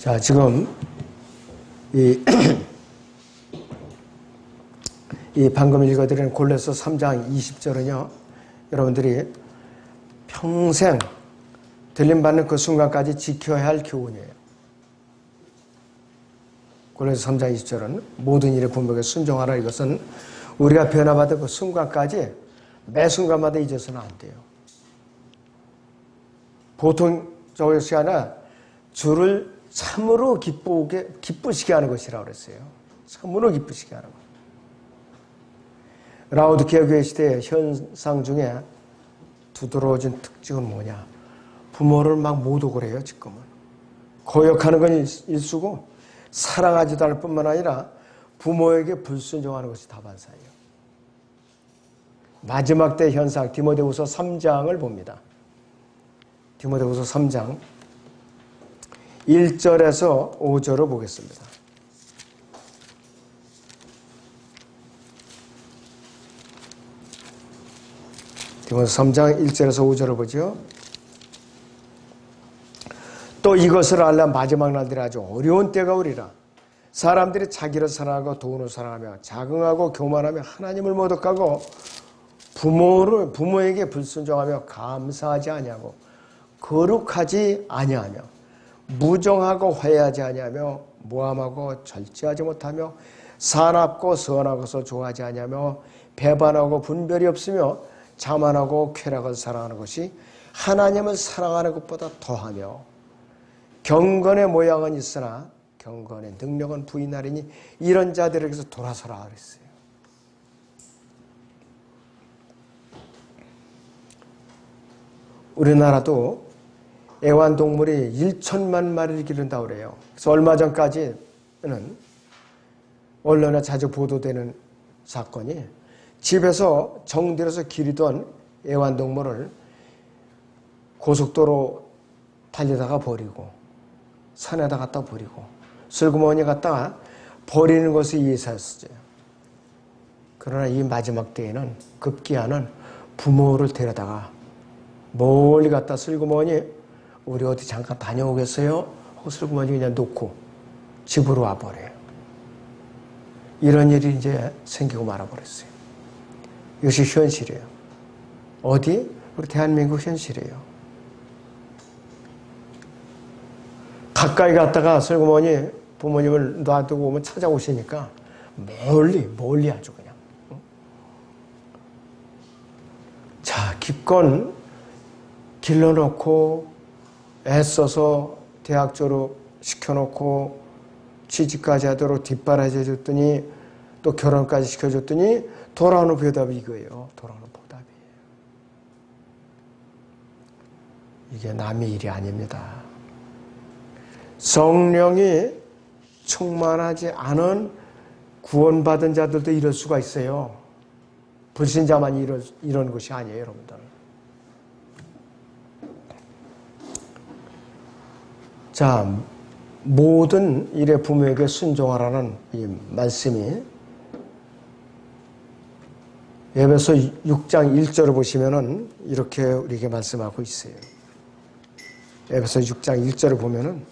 자, 지금 이 방금 읽어드린 골로새 3장 20절은요, 여러분들이 평생 들림받는 그 순간까지 지켜야 할 교훈이에요. 골로새 3장 20절은 모든 일에 분명히 순종하라. 이것은 우리가 변화받은 그 순간까지 매 순간마다 잊어서는 안 돼요. 보통 저것이 아니라 주를 참으로 기쁘시게 하는 것이라고 그랬어요. 참으로 기쁘시게 하는 것. 라오디게아 교회 시대의 현상 중에 두드러진 특징은 뭐냐? 부모를 막 모독을 해요, 지금은. 거역하는 건 일수고 사랑하지도 않을 뿐만 아니라 부모에게 불순종하는 것이 다반사예요. 마지막 때 현상 디모데후서 3장을 봅니다. 디모데후서 3장 1절에서 5절을 보겠습니다. 디모데후서 3장 1절에서 5절을 보죠. 또 이것을 알라. 마지막 날들이 아주 어려운 때가 오리라. 사람들이 자기를 사랑하고 돈을 사랑하며 자긍하고 교만하며 하나님을 모독하고 부모에게 불순종하며 감사하지 아니하고 거룩하지 아니하며 무정하고 화해하지 아니하며 모함하고 절제하지 못하며 사납고 선한 것을 좋아하지 아니하며 배반하고 분별이 없으며 자만하고 쾌락을 사랑하는 것이 하나님을 사랑하는 것보다 더하며 경건의 모양은 있으나 경건의 능력은 부인하리니 이런 자들에게서 돌아서라 그랬어요. 우리나라도 애완동물이 1천만 마리를 기른다고 그래요. 그래서 얼마 전까지는 언론에 자주 보도되는 사건이 집에서 정들여서 기르던 애완동물을 고속도로 달리다가 버리고 산에다 갖다 버리고 슬그머니 갖다가 버리는 것이 예사였어요. 그러나 이 마지막 때에는 급기야는 부모를 데려다가 멀리 갔다 슬그머니 우리 어디 잠깐 다녀오겠어요? 하고 슬그머니 그냥 놓고 집으로 와버려요. 이런 일이 이제 생기고 말아버렸어요. 이것이 현실이에요. 어디? 우리 대한민국 현실이에요. 가까이 갔다가 슬그머니 부모님을 놔두고 오면 찾아오시니까 멀리 아주 그냥. 자, 기껏 길러놓고 애써서 대학 졸업시켜놓고 취직까지 하도록 뒷바라지 해줬더니 또 결혼까지 시켜줬더니 돌아오는 보답이 이거예요. 돌아오는 보답이에요. 이게 남의 일이 아닙니다. 성령이 충만하지 않은 구원받은 자들도 이럴 수가 있어요. 불신자만이 이런 것이 아니에요, 여러분들. 자, 모든 일에 부모에게 순종하라는 이 말씀이 에베소 6장 1절을 보시면은 이렇게 우리에게 말씀하고 있어요. 에베소 6장 1절을 보면은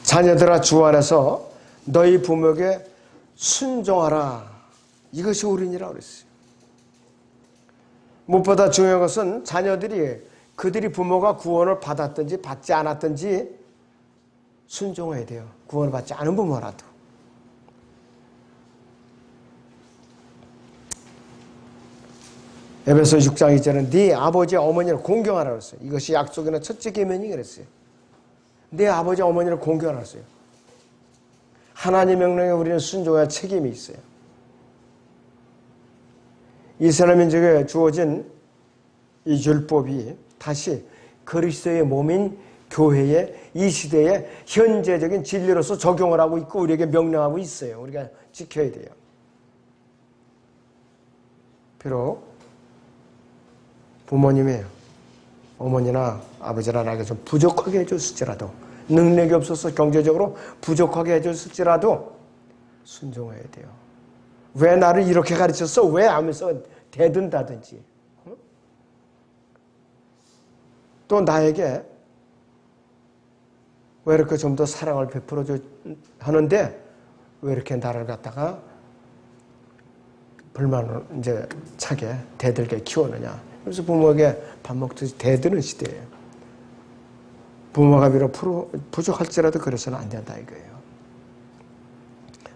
자녀들아 주 안에서 너희 부모에게 순종하라. 이것이 옳으니라 그랬어요. 무엇보다 중요한 것은 그들이 부모가 구원을 받았든지 받지 않았든지 순종해야 돼요. 구원을 받지 않은 부모라도. 에베소 6장 2절은 네 아버지 어머니를 공경하라 그랬어요. 이것이 약속이나 첫째 계명이 그랬어요. 네 아버지 어머니를 공경하라 그랬어요. 하나님 명령에 우리는 순종할 책임이 있어요. 이스라엘 민족에 주어진 이 율법이 다시 그리스도의 몸인 교회에 이 시대에 현재적인 진리로서 적용을 하고 있고 우리에게 명령하고 있어요. 우리가 지켜야 돼요. 비록 부모님이 어머니나 아버지나 나에게 좀 부족하게 해줬을지라도 능력이 없어서 경제적으로 부족하게 해줬을지라도 순종해야 돼요. 왜 나를 이렇게 가르쳤어? 왜? 하면서 대든다든지 또 나에게 왜 이렇게 좀 더 사랑을 베풀어줘 하는데 왜 이렇게 나를 갖다가 불만을 이제 차게 대들게 키우느냐. 그래서 부모에게 밥 먹듯이 대드는 시대예요. 부모가 비록 부족할지라도 그래서는 안 된다 이거예요.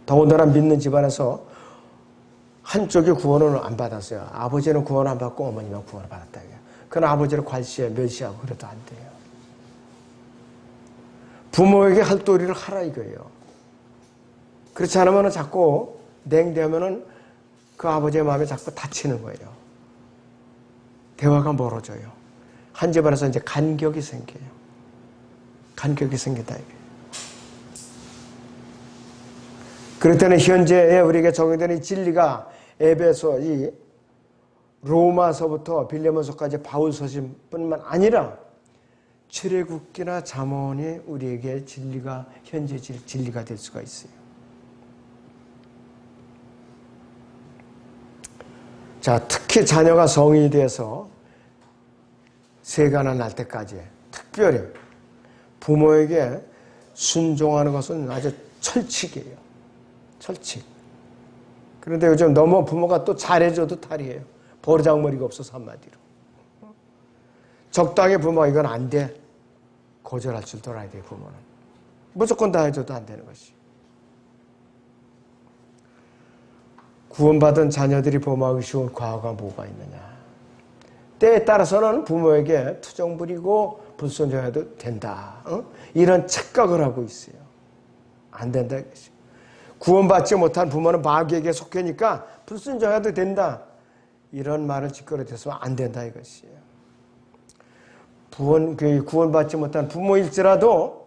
더군다나 믿는 집안에서 한쪽이 구원을 안 받았어요. 아버지는 구원 안 받고 어머니만 구원을 받았다 이거예요. 그건 아버지를 괄시해 멸시하고 그래도 안 돼요. 부모에게 할 도리를 하라 이거예요. 그렇지 않으면 자꾸 냉대하면 그 아버지의 마음에 자꾸 다치는 거예요. 대화가 멀어져요. 한 집안에서 이제 간격이 생겨요. 간격이 생긴다 이거예요. 그럴 때는 현재에 우리에게 적용되는 이 진리가 에베소, 이 로마서부터 빌레몬서까지 바울서신뿐만 아니라 출애굽기나 잠언이 우리에게 진리가 현재 진리가 될 수가 있어요. 자, 특히 자녀가 성인이 돼서 세가나 날 때까지 특별히 부모에게 순종하는 것은 아주 철칙이에요. 철칙. 그런데 요즘 너무 부모가 또 잘해줘도 탈이에요. 버르장머리가 없어서 한마디로. 적당히 부모가 이건 안 돼. 거절할 줄도 알아야 돼요, 부모는. 무조건 다 해줘도 안 되는 것이. 구원받은 자녀들이 범하기 쉬운 과오가 뭐가 있느냐. 때에 따라서는 부모에게 투정 부리고 불순종해도 된다. 이런 착각을 하고 있어요. 안 된다 이것이. 구원받지 못한 부모는 마귀에게 속하니까 불순종해도 된다. 이런 말을 짓거려대서는 안 된다 이것이에요. 구원받지 못한 부모일지라도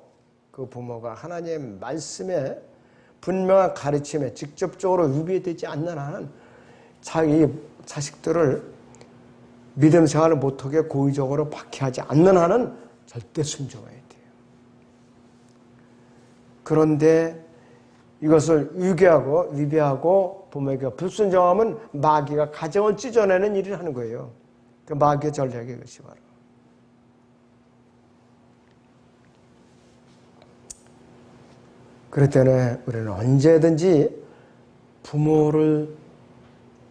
그 부모가 하나님의 말씀에 분명한 가르침에 직접적으로 위배되지 않는 한은 자기 자식들을 믿음 생활을 못하게 고의적으로 박해하지 않는 한은 절대 순종해야 돼요. 그런데 이것을 위배하고 부모에게 불순종하면 마귀가 가정을 찢어내는 일을 하는 거예요. 그 마귀의 전략이 그것이 바로. 그럴 때는 우리는 언제든지 부모를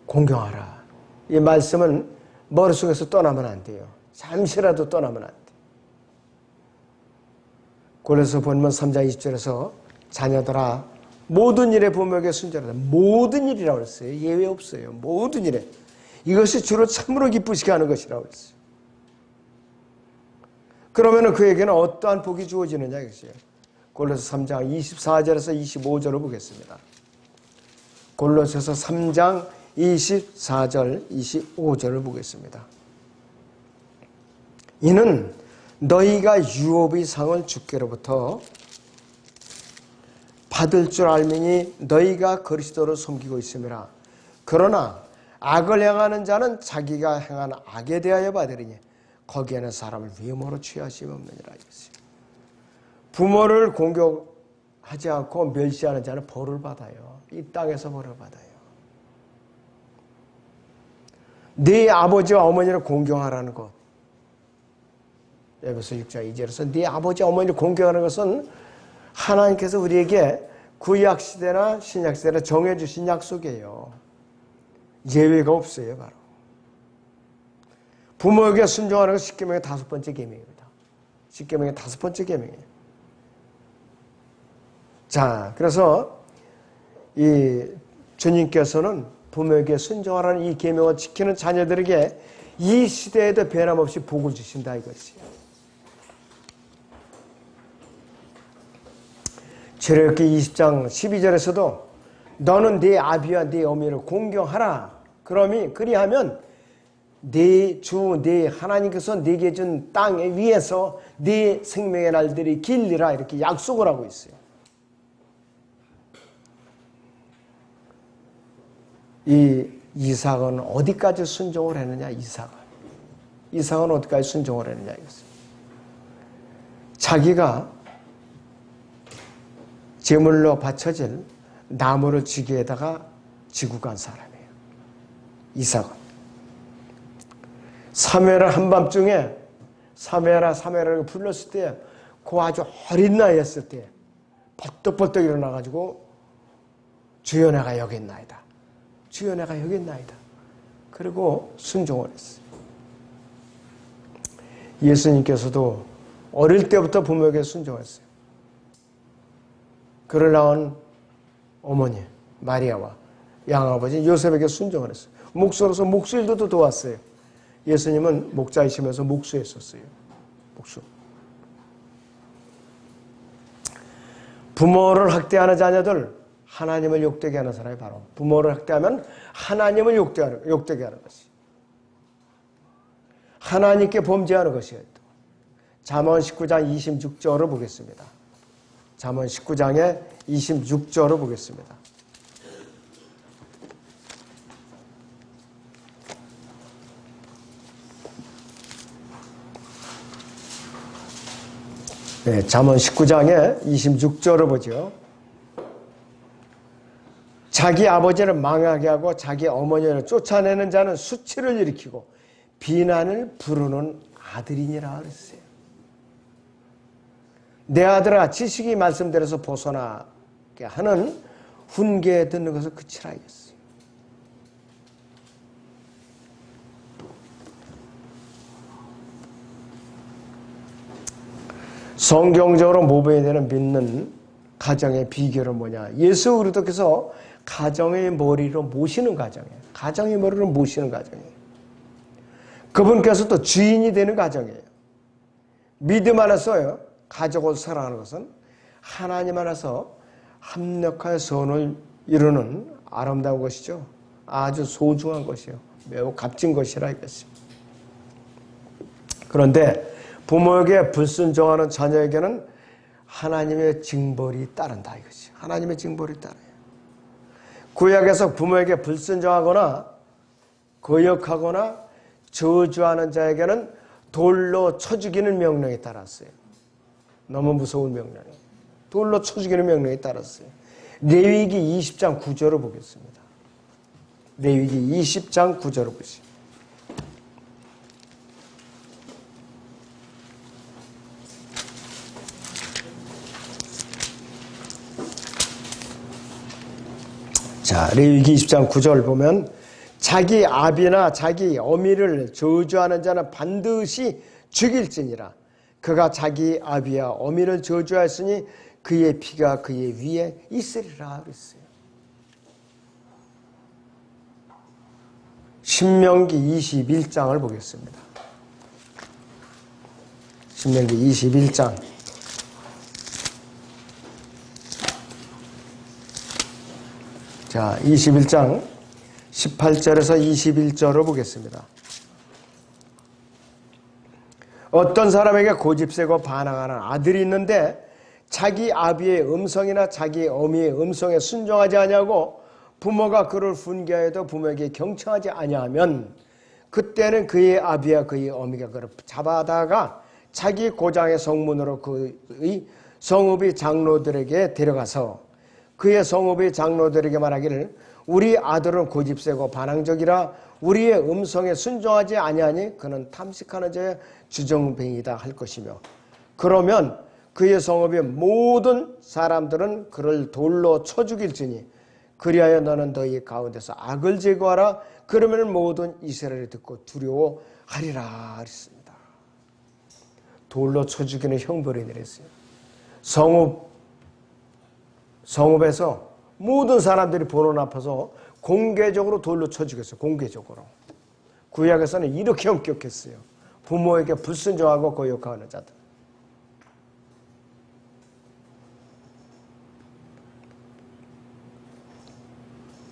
공경하라. 이 말씀은 머릿속에서 떠나면 안 돼요. 잠시라도 떠나면 안 돼요. 골로새 본문 3장 20절에서 자녀들아 모든 일에 부모에게 순종하라. 모든 일이라고 했어요. 예외 없어요. 모든 일에. 이것이 주로 참으로 기쁘시게 하는 것이라고 했어요. 그러면 그에게는 어떠한 복이 주어지느냐 이것이에요. 골로새 3장 24절에서 25절을 보겠습니다. 골로새서 3장 24절 25절을 보겠습니다. 이는 너희가 유업의 상을 주께로부터 받을 줄 알미니 너희가 그리스도를 섬기고 있음이라. 그러나 악을 행하는 자는 자기가 행한 악에 대하여 받으리니 거기에는 사람을 위험으로 취하심이 없느니라. 부모를 공격하지 않고 멸시하는 자는 벌을 받아요. 이 땅에서 벌을 받아요. 네 아버지와 어머니를 공경하라는 것. 에베소 6장 2절에서 네 아버지 어머니를 공경하는 것은 하나님께서 우리에게 구약시대나 신약시대나 정해주신 약속이에요. 예외가 없어요. 바로. 부모에게 순종하는 것은 십계명의 5번째 계명입니다. 십계명의 5번째 계명이에요. 자, 그래서 이 주님께서는 부모에게 순종하라는 이 계명을 지키는 자녀들에게 이 시대에도 변함없이 복을 주신다 이것이에요. 출애굽기 20장 12절에서도 너는 네 아비와 네 어머니를 공경하라. 그리하면 네 주 네 하나님께서 네게 준 땅 위에서 네 생명의 날들이 길리라 이렇게 약속을 하고 있어요. 이 이삭은 어디까지 순종을 했느냐? 이삭은 어디까지 순종을 했느냐 이것입니다. 자기가 제물로 바쳐질 나무를 지게에다가 지고 간 사람이에요. 이삭은. 사무엘을 한밤중에 사무엘아 사무엘이라고 불렀을 때 그 아주 어린 나이에 했을 때 벌떡벌떡 일어나가지고 주여 내가 여기 있나이다. 주여 내가 여기 있나이다. 그리고 순종을 했어요. 예수님께서도 어릴 때부터 부모에게 순종했어요. 그를 낳은 어머니 마리아와 양아버지 요셉에게 순종을 했어요. 목수로서 목수일도 도왔어요. 예수님은 목자이시면서 목수했었어요. 목수. 부모를 학대하는 자녀들, 하나님을 욕되게 하는 사람이 바로 부모를 학대하면 하나님을 욕되게 하는 것이, 하나님께 범죄하는 것이에요. 잠언 19장 26절을 보겠습니다. 잠언 19장의 26절을 보겠습니다. 네, 잠언 19장의 26절을 보죠. 자기 아버지를 망하게 하고 자기 어머니를 쫓아내는 자는 수치를 일으키고 비난을 부르는 아들이니라 그랬어요. 내 아들아 지식이 말씀대로서 벗어나게 하는 훈계에 듣는 것을 그치라 이랬어요. 성경적으로 모범이 되는 믿는 가정의 비결은 뭐냐? 예수 그리스도께서 가정의 머리로 모시는 가정이에요. 가정의 머리로 모시는 가정이에요. 그분께서 또 주인이 되는 가정이에요. 믿음 안에서요, 가족을 사랑하는 것은 하나님 안에서 합력하여 선을 이루는 아름다운 것이죠. 아주 소중한 것이요. 매우 값진 것이라 이것입니다. 그런데 부모에게 불순종하는 자녀에게는 하나님의 징벌이 따른다 이것이. 하나님의 징벌이 따라요. 구약에서 부모에게 불순종하거나 거역하거나 저주하는 자에게는 돌로 쳐 죽이는 명령이 따랐어요. 너무 무서운 명령이에요. 돌로 쳐 죽이는 명령이 따랐어요. 레위기 20장 9절을 보겠습니다. 레위기 20장 9절을 보시죠. 자, 레위기 20장 9절 보면 자기 아비나 자기 어미를 저주하는 자는 반드시 죽일지니라. 그가 자기 아비와 어미를 저주하였으니 그의 피가 그의 위에 있으리라 그랬어요. 신명기 21장을 보겠습니다. 신명기 21장. 자, 21장 18절에서 21절을 보겠습니다. 어떤 사람에게 고집세고 반항하는 아들이 있는데 자기 아비의 음성이나 자기 어미의 음성에 순종하지 아니하고 부모가 그를 훈계하여도 부모에게 경청하지 아니하면 그때는 그의 아비와 그의 어미가 그를 잡아다가 자기 고장의 성문으로 그의 성읍의 장로들에게 데려가서 그의 성읍의 장로들에게 말하기를 우리 아들은 고집세고 반항적이라 우리의 음성에 순종하지 아니하니 그는 탐식하는 자의 주정뱅이다 할 것이며 그러면 그의 성읍의 모든 사람들은 그를 돌로 쳐 죽일지니 그리하여 너는 너희 가운데서 악을 제거하라. 그러면 모든 이스라엘이 듣고 두려워하리라 했습니다. 돌로 쳐 죽이는 형벌이 내렸어요. 성읍에서 모든 사람들이 보는 앞에서 공개적으로 돌로 쳐 죽였어요. 공개적으로. 구약에서는 이렇게 엄격했어요. 부모에게 불순종하고 거역하는 자들.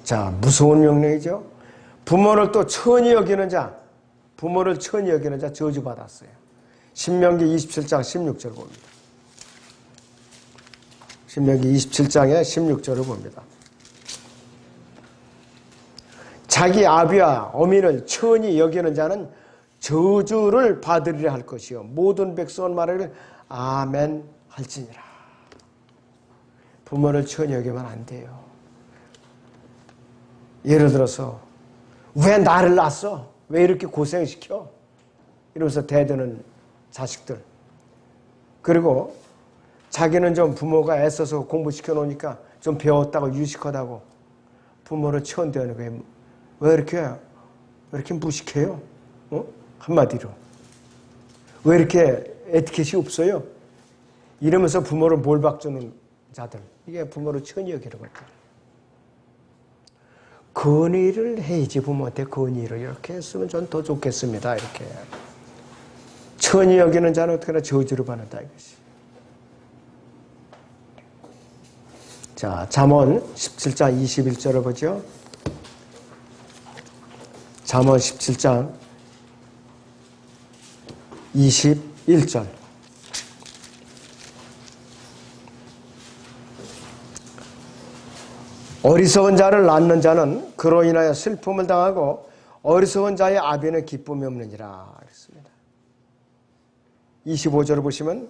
자, 무서운 명령이죠. 부모를 또 천히 여기는 자, 부모를 천히 여기는 자 저주받았어요. 신명기 27장 16절 봅니다. 신명기 27장의 16절을 봅니다. 자기 아비와 어미를 천히 여기는 자는 저주를 받으리라 할 것이요 모든 백성은 말하기를 아멘 할지니라. 부모를 천히 여기면 안 돼요. 예를 들어서 왜 나를 낳았어? 왜 이렇게 고생시켜? 이러면서 대드는 자식들. 그리고 자기는 좀 부모가 애써서 공부시켜 놓으니까 좀 배웠다고 유식하다고 부모를 치원대하는 거예요. 왜 이렇게 무식해요? 한마디로. 왜 이렇게 에티켓이 없어요? 이러면서 부모를 몰박주는 자들. 이게 부모를 천이여기는 것들. 건의를 해야지 부모한테 건의를 이렇게 했으면 전 더 좋겠습니다. 이렇게. 천이 여기는 자는 어떻게나 저주를 받는다 이것이. 자, 잠언 17장 21절을 보죠. 잠언 17장 21절. 어리석은 자를 낳는 자는 그로 인하여 슬픔을 당하고 어리석은 자의 아비는 기쁨이 없느니라 그랬습니다. 25절을 보시면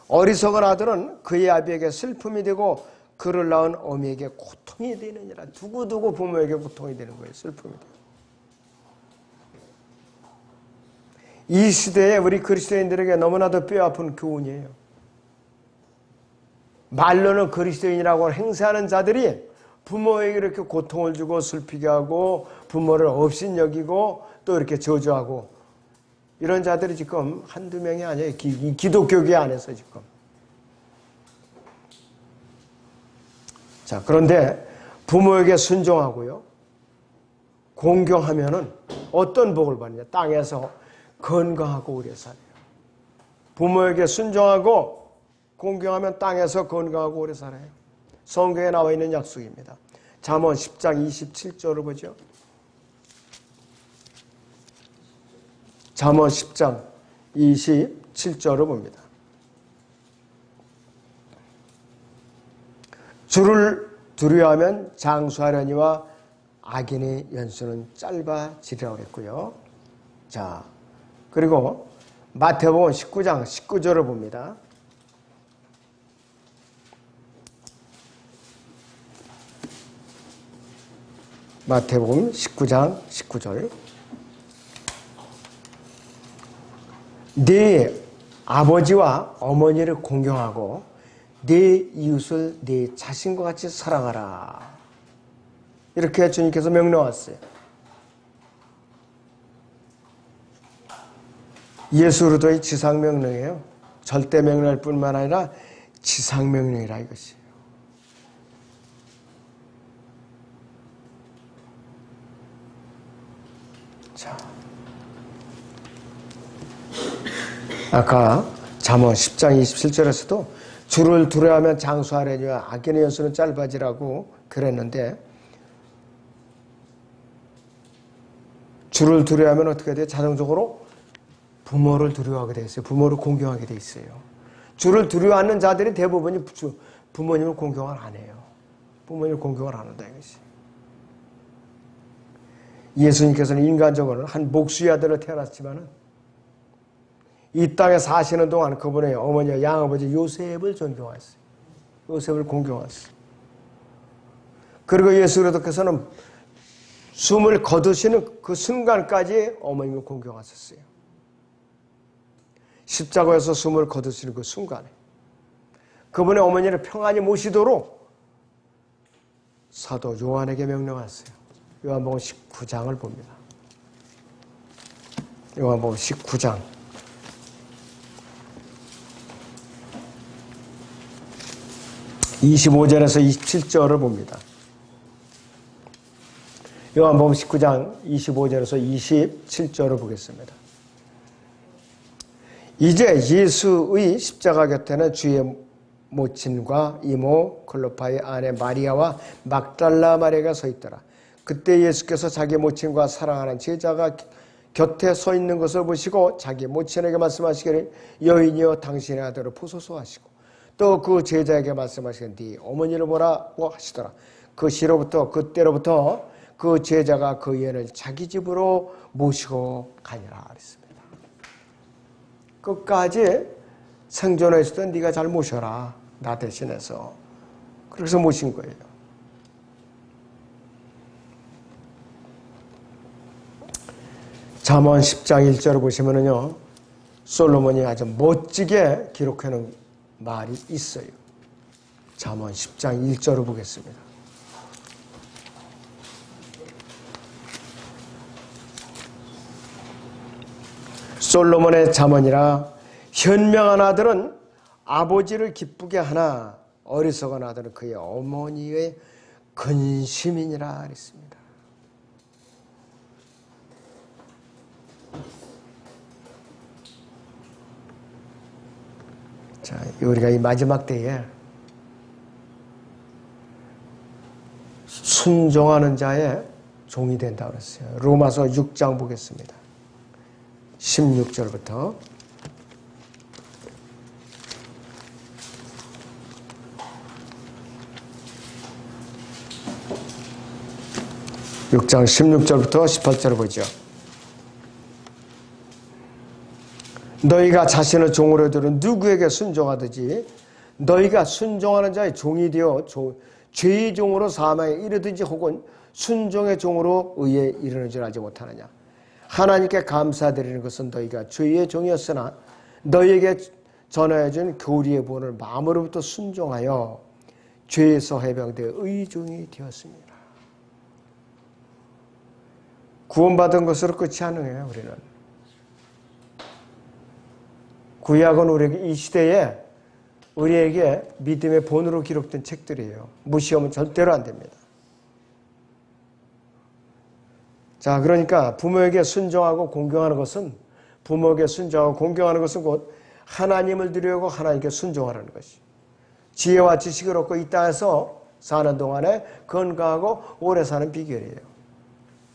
어리석은 아들은 그의 아비에게 슬픔이 되고 그를 낳은 어미에게 고통이 되느니라. 두고두고 부모에게 고통이 되는 거예요. 슬픔이 돼요. 이 시대에 우리 그리스도인들에게 너무나도 뼈아픈 교훈이에요. 말로는 그리스도인이라고 행세하는 자들이 부모에게 이렇게 고통을 주고 슬피게 하고 부모를 업신여기고 또 이렇게 저주하고 이런 자들이 지금 한두 명이 아니에요. 기독교계 안에서 지금. 자, 그런데 부모에게 순종하고요. 공경하면은 어떤 복을 받느냐. 땅에서 건강하고 오래 살아요. 부모에게 순종하고 공경하면 땅에서 건강하고 오래 살아요. 성경에 나와 있는 약속입니다. 잠언 10장 27절을 보죠. 잠언 10장 27절을 봅니다. 주를 두려워하면 장수하려니와 악인의 연수는 짧아지리라고 했고요. 자, 그리고 마태복음 19장 19절을 봅니다. 마태복음 19장 19절. 네 아버지와 어머니를 공경하고 네 이웃을 네 자신과 같이 사랑하라. 이렇게 주님께서 명령하셨어요. 예수 그리스도의 지상명령이에요. 절대명령일 뿐만 아니라 지상명령이라 이것이. 자, 아까 잠언 10장 27절에서도 주를 두려워하면 장수하려니와 악인의 연수는 짧아지라고 그랬는데 주를 두려워하면 어떻게 돼요? 자동적으로 부모를 두려워하게 돼 있어요. 부모를 공경하게 돼 있어요. 주를 두려워하는 자들이 대부분이 부모님을 공경을 안 해요. 부모님을 공경을 안 한다 이것이. 예수님께서는 인간적으로는 한 목수의 아들로 태어났지만은 이 땅에 사시는 동안 그분의 어머니와 양아버지 요셉을 존경하셨어요. 요셉을 공경하셨어요. 그리고 예수 그리스도께서는 숨을 거두시는 그 순간까지 어머님을 공경하셨어요. 십자가에서 숨을 거두시는 그 순간에 그분의 어머니를 평안히 모시도록 사도 요한에게 명령하셨어요. 요한복음 19장을 봅니다. 요한복음 19장 25절에서 27절을 봅니다. 요한복음 19장 25절에서 27절을 보겠습니다. 이제 예수의 십자가 곁에는 주의 모친과 이모 클로파의 아내 마리아와 막달라 마리아가 서 있더라. 그때 예수께서 자기 모친과 사랑하는 제자가 곁에 서 있는 것을 보시고 자기 모친에게 말씀하시기를 여인이여 당신의 아들을 보소서 하시고 또 그 제자에게 말씀하시기를 네 어머니를 보라고 하시더라. 그 시로부터 그때로부터 그 제자가 그 여인을 자기 집으로 모시고 가니라 그랬습니다. 끝까지 생존했을 때 네가 잘 모셔라. 나 대신해서. 그래서 모신 거예요. 잠언 10장 1절을 보시면은요. 솔로몬이 아주 멋지게 기록해놓은 말이 있어요. 잠언 10장 1절을 보겠습니다. 솔로몬의 잠언이라 현명한 아들은 아버지를 기쁘게 하나 어리석은 아들은 그의 어머니의 근심이니라 그랬습니다. 자, 우리가 이 마지막 때에 순종하는 자의 종이 된다고 그랬어요. 로마서 6장 보겠습니다. 16절부터 6장 16절부터 18절을 보죠. 너희가 자신을 종으로 두는 누구에게 순종하든지 너희가 순종하는 자의 종이 되어 죄의 종으로 사망에 이르든지 혹은 순종의 종으로 의에 이르는 줄 알지 못하느냐. 하나님께 감사드리는 것은 너희가 죄의 종이었으나 너희에게 전하여준 교리의 본을 마음으로부터 순종하여 죄에서 해방되어 의의 종이 되었습니다. 구원받은 것으로 끝이 아니에요. 우리는 구약은 우리에게 이 시대에 우리에게 믿음의 본으로 기록된 책들이에요. 무시하면 절대로 안 됩니다. 자, 그러니까 부모에게 순종하고 공경하는 것은 부모에게 순종하고 공경하는 것은 곧 하나님을 드리려고 하나님께 순종하라는 것이 지혜와 지식을 얻고 이 땅에서 사는 동안에 건강하고 오래 사는 비결이에요.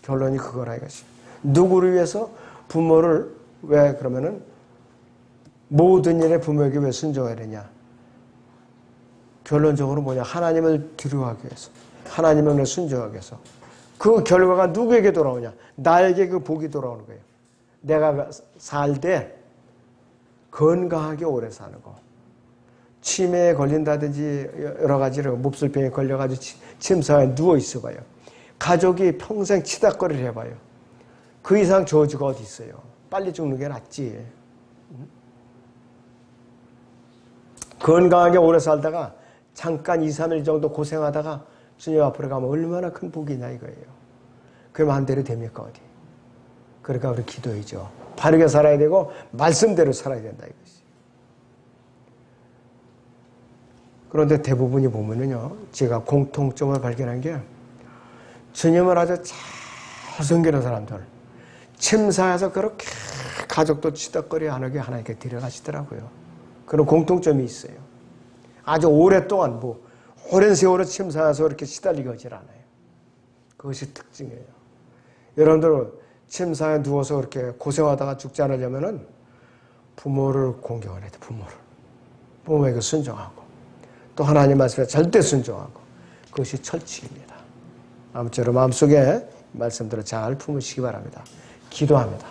결론이 그거라 이것이. 누구를 위해서 부모를 왜 그러면은 모든 일에 부모에게 왜 순종해야 되냐? 결론적으로 뭐냐? 하나님을 두려워하기 위해서, 하나님을 순종하기 위해서. 그 결과가 누구에게 돌아오냐? 나에게 그 복이 돌아오는 거예요. 내가 살 때 건강하게 오래 사는 거. 치매에 걸린다든지 여러 가지로 몹쓸병에 걸려가지고 침사에 누워 있어봐요. 가족이 평생 치닥거리를 해봐요. 그 이상 저주가 어디 있어요? 빨리 죽는 게 낫지. 건강하게 오래 살다가 잠깐 2, 3일 정도 고생하다가 주님 앞으로 가면 얼마나 큰 복이냐 이거예요. 그럼 한 대로 됩니까 어디? 그러니까 우리 기도이죠. 바르게 살아야 되고 말씀대로 살아야 된다 이것이. 그런데 대부분이 보면은요, 제가 공통점을 발견한 게 주님을 아주 잘 섬기는 사람들, 침사해서 그렇게 가족도 치덕거리 안 하게 하나님께 데려가시더라고요. 그런 공통점이 있어요. 아주 오랫동안 오랜 세월을 침사해서 이렇게 시달리게 하질 않아요. 그것이 특징이에요. 여러분들 침사에 누워서 그렇게 고생하다가 죽지 않으려면은 부모를 공경을 해야 돼. 부모에게 순종하고 또 하나님 말씀에 절대 순종하고 그것이 철칙입니다. 아무쪼록 마음속에 말씀들을 잘 품으시기 바랍니다. 기도합니다.